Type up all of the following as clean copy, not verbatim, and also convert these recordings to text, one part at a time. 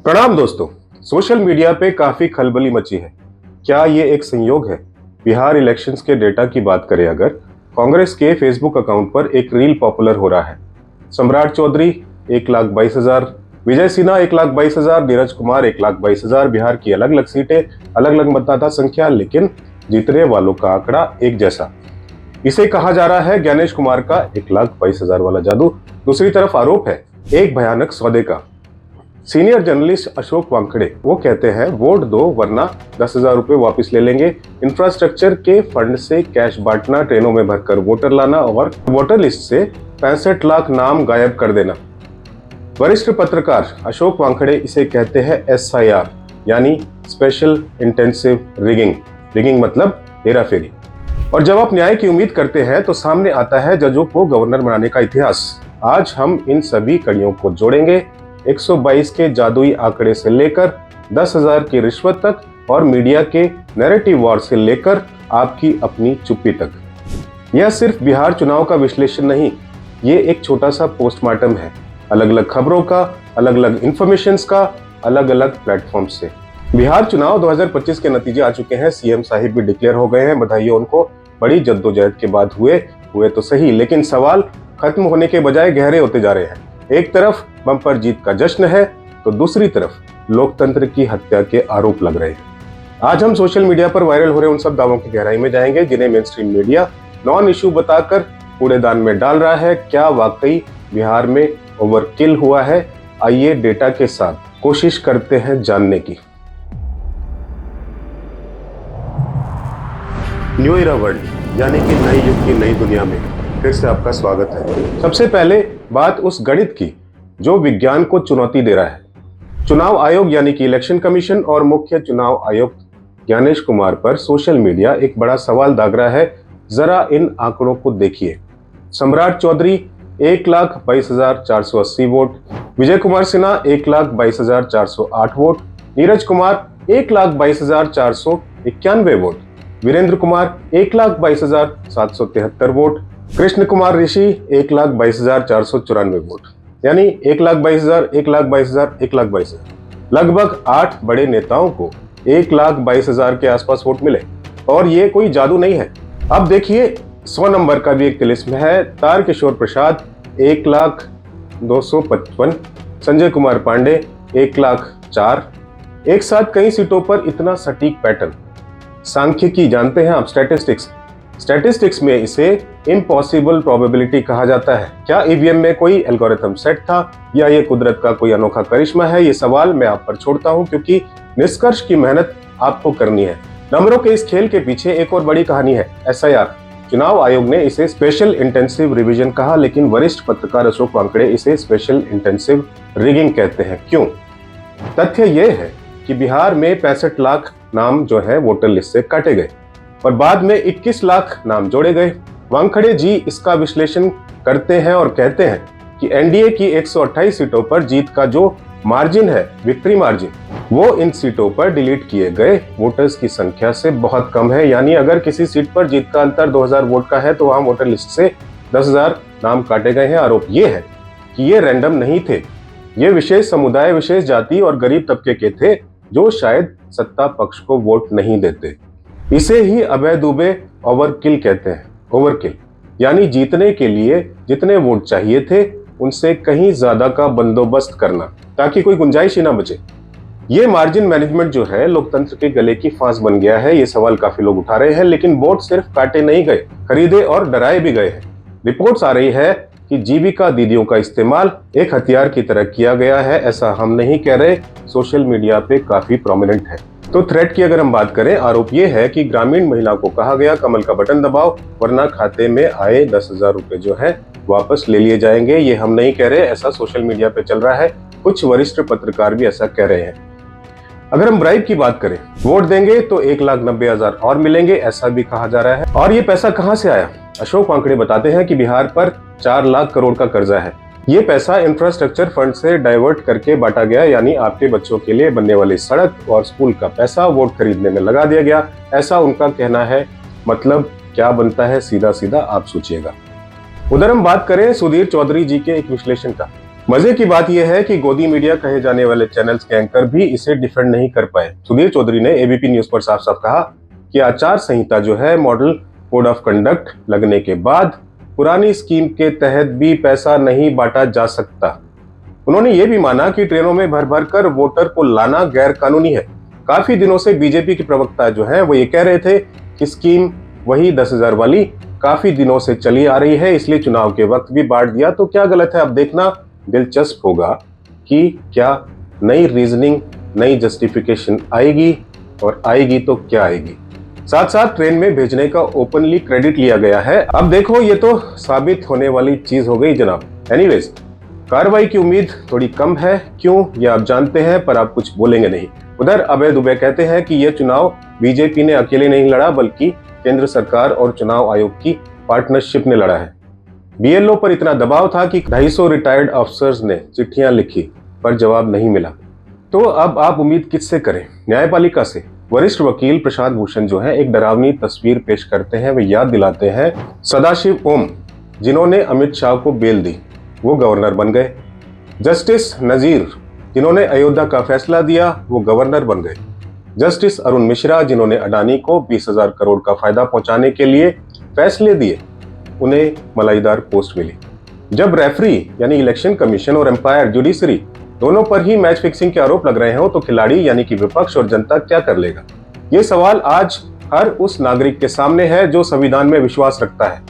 प्रणाम दोस्तों। Social media पे काफी खलबली मची है। क्या ये एक संयोग है? बिहार इलेक्शंस के डेटा की बात करें अगर, कांग्रेस के फेसबुक अकाउंट पर एक रील पॉपुलर हो रहा है। सम्राट चौधरी 1,22,000, विजय सिन्हा 1,22,000, नीरज कुमार 1,22,000। बिहार की अलग अलग सीटें, अलग अलग मतदाता संख्या, लेकिन जीतने वालों का आंकड़ा एक जैसा। इसे कहा जा रहा है ज्ञानेश कुमार का 1,22,000 वाला जादू। दूसरी तरफ आरोप है एक भयानक सौदे का। सीनियर जर्नलिस्ट अशोक वानखेड़े वो कहते हैं वोट दो वरना 10,000 रुपए वापस ले लेंगे। इंफ्रास्ट्रक्चर के फंड से कैश बांटना, ट्रेनों में भरकर वोटर लाना और वोटर लिस्ट से 65 लाख नाम गायब कर देना। वरिष्ठ पत्रकार अशोक वानखेड़े इसे कहते हैं SIR यानी स्पेशल इंटेंसिव रिगिंग। रिगिंग मतलब हेराफेरी। और जब आप न्याय की उम्मीद करते हैं तो सामने आता है जजों को गवर्नर बनाने का इतिहास। आज हम इन सभी कड़ियों को जोड़ेंगे, 122 के जादुई आंकड़े से लेकर 10,000 की रिश्वत तक और मीडिया के नैरेटिव वॉर से लेकर आपकी अपनी चुप्पी तक। यह सिर्फ बिहार चुनाव का विश्लेषण नहीं, ये एक छोटा सा पोस्टमार्टम है, अलग अलग खबरों का, अलग अलग इंफॉर्मेशंस का, अलग अलग प्लेटफॉर्म से। बिहार चुनाव 2025 के नतीजे आ चुके हैं। सीएम साहिब भी डिक्लेयर हो गए हैं, बधाई हो उनको। बड़ी जद्दोजहद के बाद हुए तो सही, लेकिन सवाल खत्म होने के बजाय गहरे होते जा रहे हैं। एक तरफ बम्पर जीत का जश्न है तो दूसरी तरफ लोकतंत्र की हत्या के आरोप लग रहे हैं। आज हम सोशल मीडिया पर वायरल हो रहे उन सब दावों की गहराई में जाएंगे जिन्हें main stream media non issue बताकर कूड़ेदान में डाल रहा है। क्या वाकई बिहार में ओवरकिल हुआ है? आइए डेटा के साथ कोशिश करते हैं जानने की। न्यू इरा वर्ल्ड यानी कि नई युग की नई दुनिया में फिर से आपका स्वागत है। सबसे पहले बात उस गणित की जो विज्ञान को चुनौती दे रहा है। चुनाव आयोग यानी कि इलेक्शन कमीशन और मुख्य चुनाव आयुक्त ज्ञानेश कुमार पर सोशल मीडिया एक बड़ा सवाल दाग रहा है। जरा इन आंकड़ों को देखिए। Samrat Chaudhary 1,22,480 vote, Vijay Kumar Sinha 1,22,408 vote, Neeraj Kumar 1,22,491 vote, Virendra Kumar 1,22,773 vote, Krishna Kumar Rishi 1,22,494 vote. यानी 1,22,000, 1,22,000, 1,22,000। लगभग 8 बड़े नेताओं को 1,22,000 के आसपास वोट मिले। और ये कोई जादू नहीं है। अब देखिए 100 नंबर का भी एक तिलिस्म है। तारकिशोर प्रसाद 1,02,55, संजय कुमार पांडे 1,04,00। एक साथ कई सीटों पर इतना सटीक पैटर्न। सांख्यिकी जानते हैं आप, स्टैटिस्टिक्स में इसे इम्पॉसिबल प्रोबेबिलिटी कहा जाता है। क्या ईवीएम में कोई एल्गोरिथम सेट था या ये कुदरत का कोई अनोखा करिश्मा है? ये सवाल मैं आप पर छोड़ता हूं क्योंकि निष्कर्ष की मेहनत आपको करनी है। नंबरों के इस खेल के पीछे एक और बड़ी कहानी है, SIR। चुनाव आयोग ने इसे स्पेशल इंटेंसिव रिवीजन कहा, लेकिन वरिष्ठ पत्रकार अशोक वानखेड़े इसे स्पेशल इंटेंसिव रिगिंग कहते हैं। क्यों? तथ्य यह है कि बिहार में 65 लाख नाम जो है वोटर लिस्ट से काटे गए और बाद में 21 लाख नाम जोड़े गए। वानखेड़े जी इसका विश्लेषण करते हैं और कहते हैं कि एनडीए की 128 सीटों पर जीत का जो मार्जिन है, विक्ट्री मार्जिन, वो इन सीटों पर डिलीट किए गए वोटर्स की संख्या से बहुत कम है। यानी अगर किसी सीट पर जीत का अंतर 2,000 वोट का है तो वहां वोटर लिस्ट से 10,000 नाम काटे गए हैं। आरोप ये है कि ये रैंडम नहीं थे, ये विशेष समुदाय, विशेष जाति और गरीब तबके के थे जो शायद सत्ता पक्ष को वोट नहीं देते। इसे ही अभय दुबे ओवरकिल कहते हैं। ओवरकिल यानी जीतने के लिए जितने वोट चाहिए थे उनसे कहीं ज्यादा का बंदोबस्त करना ताकि कोई गुंजाइश ही ना बचे। ये मार्जिन मैनेजमेंट जो है लोकतंत्र के गले की फांस बन गया है। ये सवाल काफी लोग उठा रहे हैं, लेकिन वोट सिर्फ काटे नहीं गए, खरीदे और डराए भी गए हैं। रिपोर्ट्स आ रही है कि जीविका दीदियों का इस्तेमाल एक हथियार की तरह किया गया है। ऐसा हम नहीं कह रहे, सोशल मीडिया पे काफी प्रोमिनेंट है। तो थ्रेट की अगर हम बात करें, आरोप यह है कि ग्रामीण महिला को कहा गया कमल का बटन दबाओ वरना खाते में आए 10,000 रुपए जो है वापस ले लिए जाएंगे। ये हम नहीं कह रहे, ऐसा सोशल मीडिया पे चल रहा है। कुछ वरिष्ठ पत्रकार भी ऐसा कह रहे हैं। अगर हम ब्राइब की बात करें, वोट देंगे तो 1,90,000 और मिलेंगे, ऐसा भी कहा जा रहा है। और ये पैसा कहां से आया? अशोक वानखेड़े बताते हैं कि बिहार पर 4 लाख करोड़ का कर्जा है। ये पैसा इंफ्रास्ट्रक्चर फंड से डाइवर्ट करके बांटा गया, यानी आपके बच्चों के लिए बनने वाली सड़क और स्कूल का पैसा वोट खरीदने में लगा दिया गया, ऐसा उनका कहना है। मतलब क्या बनता है? सीधा सीधा आप सोचिएगा। उधर हम बात करें सुधीर चौधरी जी के एक विश्लेषण का। मजे की बात यह है कि गोदी मीडिया कहे जाने वाले चैनल्स के एंकर भी इसे डिफेंड नहीं कर पाए। सुधीर चौधरी ने एबीपी न्यूज पर साफ साफ कहा कि आचार संहिता जो है मॉडल कोड ऑफ कंडक्ट लगने के बाद पुरानी स्कीम के तहत भी पैसा नहीं बांटा जा सकता। उन्होंने ये भी माना कि ट्रेनों में भर भर कर वोटर को लाना गैर कानूनी है। काफी दिनों से बीजेपी के प्रवक्ता जो है वो ये कह रहे थे कि स्कीम वही 10,000 वाली काफी दिनों से चली आ रही है, इसलिए चुनाव के वक्त भी बांट दिया। तो क्या गलत है? अब देखना दिलचस्प होगा कि क्या नई रीजनिंग, नई जस्टिफिकेशन आएगी, और आएगी तो क्या आएगी। साथ साथ ट्रेन में भेजने का ओपनली क्रेडिट लिया गया है। अब देखो, ये तो साबित होने वाली चीज हो गई जनाब। एनीवेज, कार्रवाई की उम्मीद थोड़ी कम है। क्यों, ये आप जानते हैं, पर आप कुछ बोलेंगे नहीं। उधर अभय दुबे कहते हैं कि यह चुनाव बीजेपी ने अकेले नहीं लड़ा, बल्कि केंद्र सरकार और चुनाव आयोग की पार्टनरशिप ने लड़ा है। बीएलओ पर इतना दबाव था कि 250 रिटायर्ड अफसर्स ने चिट्ठियां लिखी, पर जवाब नहीं मिला। तो अब आप उम्मीद किससे करें? न्यायपालिका से। वरिष्ठ वकील प्रशांत भूषण जो है एक डरावनी तस्वीर पेश करते हैं। वे याद दिलाते हैं सदाशिव ओम, जिन्होंने अमित शाह को बेल दी, वो गवर्नर बन गए। जस्टिस नजीर, जिन्होंने अयोध्या का फैसला दिया, वो गवर्नर बन गए। जस्टिस अरुण मिश्रा, जिन्होंने अडानी को 20,000 करोड़ का फायदा पहुंचाने के लिए फैसले दिए, उन्हें मलाईदार पोस्ट मिली। जब रेफरी यानी इलेक्शन कमीशन और एम्पायर जुडिशरी दोनों पर ही मैच फिक्सिंग के आरोप लग रहे हो, तो खिलाड़ी यानी कि विपक्ष और जनता क्या कर लेगा? ये सवाल आज हर उस नागरिक के सामने है जो संविधान में विश्वास रखता है।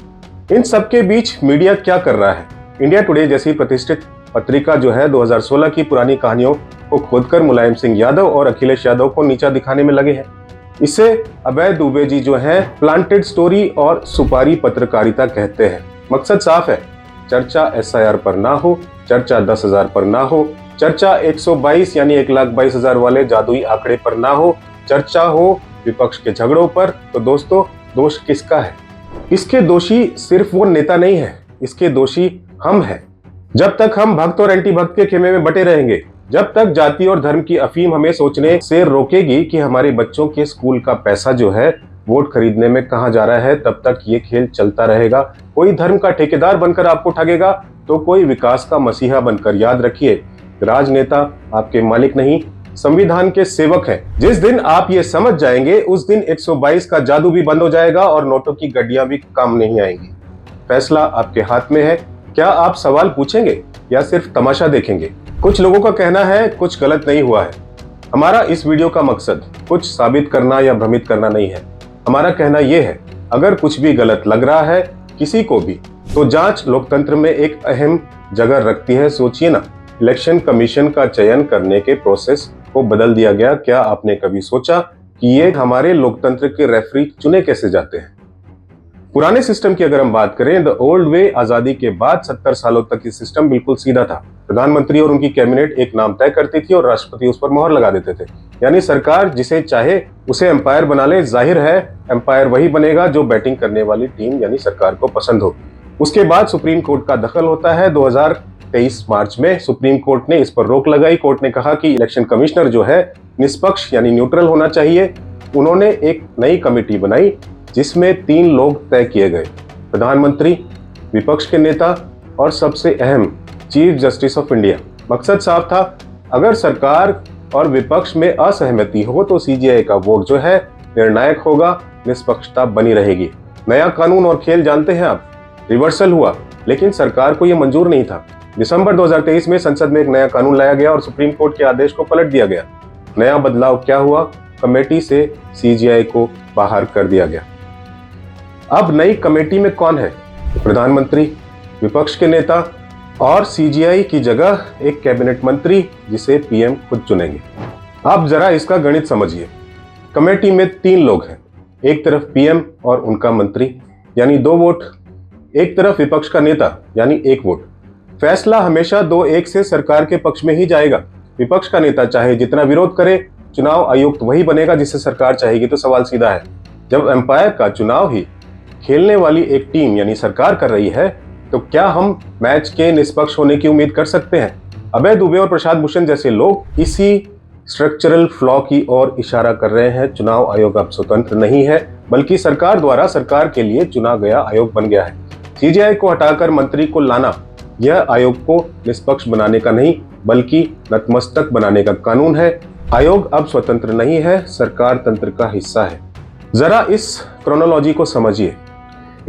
इन सबके बीच मीडिया क्या कर रहा है? इंडिया टुडे जैसी प्रतिष्ठित पत्रिका जो है 2016 की पुरानी कहानियों को खोदकर मुलायम सिंह यादव और अखिलेश यादव को नीचा दिखाने में लगे हैं। इसे अभय दुबे जी जो है प्लांटेड स्टोरी और सुपारी पत्रकारिता कहते हैं। मकसद साफ है, चर्चा एसआईआर पर ना हो, चर्चा 10,000 पर ना हो, चर्चा 122 यानी 1,22,000 वाले जादुई आंकड़े पर ना हो, चर्चा हो विपक्ष के झगड़ों पर। तो दोस्तों, दोष किसका है? इसके दोषी सिर्फ वो नेता नहीं है, इसके दोषी हम हैं। जब तक हम भक्त और एंटी भक्त के खेमे में बटे रहेंगे, जब तक जाति और धर्म की अफीम हमें सोचने से रोकेगी कि हमारे बच्चों के स्कूल का पैसा जो है वोट खरीदने में कहां जा रहा है, तब तक ये खेल चलता रहेगा। कोई धर्म का ठेकेदार बनकर आपको ठगेगा, तो कोई विकास का मसीहा बनकर। याद रखिए, राजनेता आपके मालिक नहीं, संविधान के सेवक हैं। जिस दिन आप ये समझ जाएंगे, उस दिन 122 का जादू भी बंद हो जाएगा और नोटों की गड्डियां भी काम नहीं आएंगी। फैसला आपके हाथ में है। क्या आप सवाल पूछेंगे या सिर्फ तमाशा देखेंगे? कुछ लोगों का कहना है कुछ गलत नहीं हुआ है। हमारा इस वीडियो का मकसद कुछ साबित करना या भ्रमित करना नहीं है। हमारा कहना यह है, अगर कुछ भी गलत लग रहा है किसी को भी, तो जांच लोकतंत्र में एक अहम जगह रखती है। सोचिए ना, इलेक्शन कमीशन का चयन करने के प्रोसेस को बदल दिया गया। क्या आपने कभी सोचा कि ये हमारे लोकतंत्र के रेफरी चुने कैसे जाते हैं? पुराने सिस्टम की अगर हम बात करें, द ओल्ड वे, आजादी के बाद 70 सालों तक ये सिस्टम बिल्कुल सीधा था। प्रधानमंत्री और उनकी कैबिनेट एक नाम तय करती थी और राष्ट्रपति उस पर मोहर लगा देते थे। यानी सरकार जिसे चाहे उसे एम्पायर बना ले। जाहिर है, एम्पायर वही बनेगा जो बैटिंग करने वाली टीम यानी सरकार को पसंद हो। उसके बाद सुप्रीम कोर्ट का दखल होता है। 2023 मार्च में सुप्रीम कोर्ट ने इस पर रोक लगाई। कोर्ट ने कहा कि इलेक्शन कमिश्नर जो है निष्पक्ष यानी न्यूट्रल होना चाहिए। उन्होंने एक नई कमेटी बनाई जिसमें 3 लोग तय किए गए, प्रधानमंत्री, विपक्ष के नेता और सबसे अहम चीफ जस्टिस ऑफ इंडिया। मकसद साफ था, अगर सरकार और विपक्ष में असहमति हो तो सीजीआई का वोट जो है निर्णायक होगा, निष्पक्षता बनी रहेगी। नया कानून और खेल जानते हैं आप। रिवर्सल हुआ, लेकिन सरकार को यह मंजूर नहीं था। दिसंबर 2023 में संसद में एक नया कानून लाया गया और सुप्रीम कोर्ट के आदेश को पलट दिया गया। नया बदलाव क्या हुआ? कमेटी से सीजीआई को बाहर कर दिया गया। अब नई कमेटी में कौन है? प्रधानमंत्री, विपक्ष के नेता और सीजीआई की जगह एक कैबिनेट मंत्री जिसे पीएम खुद चुनेंगे। आप जरा इसका गणित समझिए। कमेटी में 3 लोग हैं, एक तरफ पीएम और उनका मंत्री यानी 2 वोट, एक तरफ विपक्ष का नेता यानी 1 वोट। फैसला हमेशा 2-1 से सरकार के पक्ष में ही जाएगा। विपक्ष का नेता चाहे जितना विरोध करे, चुनाव आयुक्त वही बनेगा जिसे सरकार चाहेगी। तो सवाल सीधा है, जब एम्पायर का चुनाव ही खेलने वाली एक टीम यानी सरकार कर रही है, तो क्या हम मैच के निष्पक्ष होने की उम्मीद कर सकते हैं? अभय दुबे और प्रशांत भूषण जैसे लोग इसी स्ट्रक्चरल फ्लॉ की ओर इशारा कर रहे हैं। चुनाव आयोग अब स्वतंत्र नहीं है, बल्कि सरकार द्वारा सरकार के लिए चुना गया आयोग बन गया है। सीजीआई को हटाकर मंत्री को लाना यह आयोग को निष्पक्ष बनाने का नहीं बल्कि नतमस्तक बनाने का कानून है। आयोग अब स्वतंत्र नहीं है, सरकार तंत्र का हिस्सा है। जरा इस क्रोनोलॉजी को समझिए।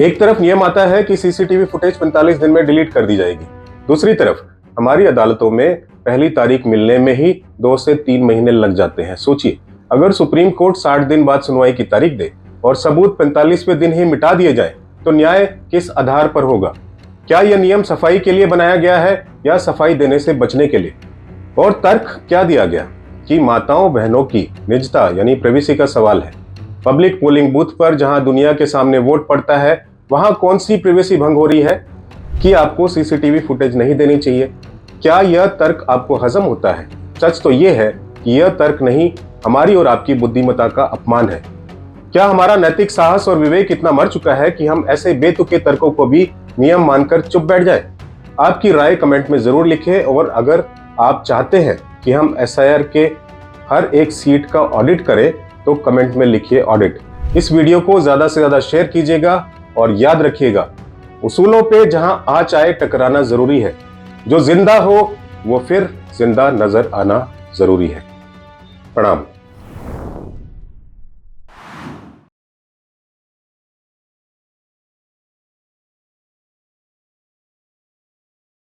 एक तरफ नियम आता है कि सीसीटीवी फुटेज 45 दिन में डिलीट कर दी जाएगी। दूसरी तरफ हमारी अदालतों में पहली तारीख मिलने में ही 2 से 3 महीने लग जाते हैं। सोचिए, अगर सुप्रीम कोर्ट 60 दिन बाद सुनवाई की तारीख दे और सबूत 45वें दिन ही मिटा दिए जाए तो न्याय किस आधार पर होगा? क्या यह नियम सफाई के लिए बनाया गया है या सफाई देने से बचने के लिए? और तर्क क्या दिया गया कि माताओं बहनों की निजता यानी प्राइवेसी का सवाल है। पब्लिक पोलिंग बूथ पर जहां दुनिया के सामने वोट पड़ता है वहां कौन सी प्राइवेसी भंग हो रही है कि आपको सीसीटीवी फुटेज नहीं देनी चाहिए? क्या यह तर्क आपको हजम होता है? सच तो यह है कि यह तर्क नहीं, हमारी और आपकी बुद्धिमत्ता का अपमान है। क्या हमारा नैतिक साहस और विवेक इतना मर चुका है कि हम ऐसे बेतुके तर्कों को भी नियम मानकर चुप बैठ जाए? आपकी राय कमेंट में जरूर लिखें और अगर आप चाहते हैं कि हम एसआईआर के हर एक सीट का ऑडिट करें तो कमेंट में लिखिए ऑडिट। इस वीडियो को ज्यादा से ज्यादा शेयर कीजिएगा और याद रखिएगा, उसूलों पे जहां आँच आए टकराना जरूरी है। जो जिंदा हो वो फिर जिंदा नजर आना जरूरी है। प्रणाम।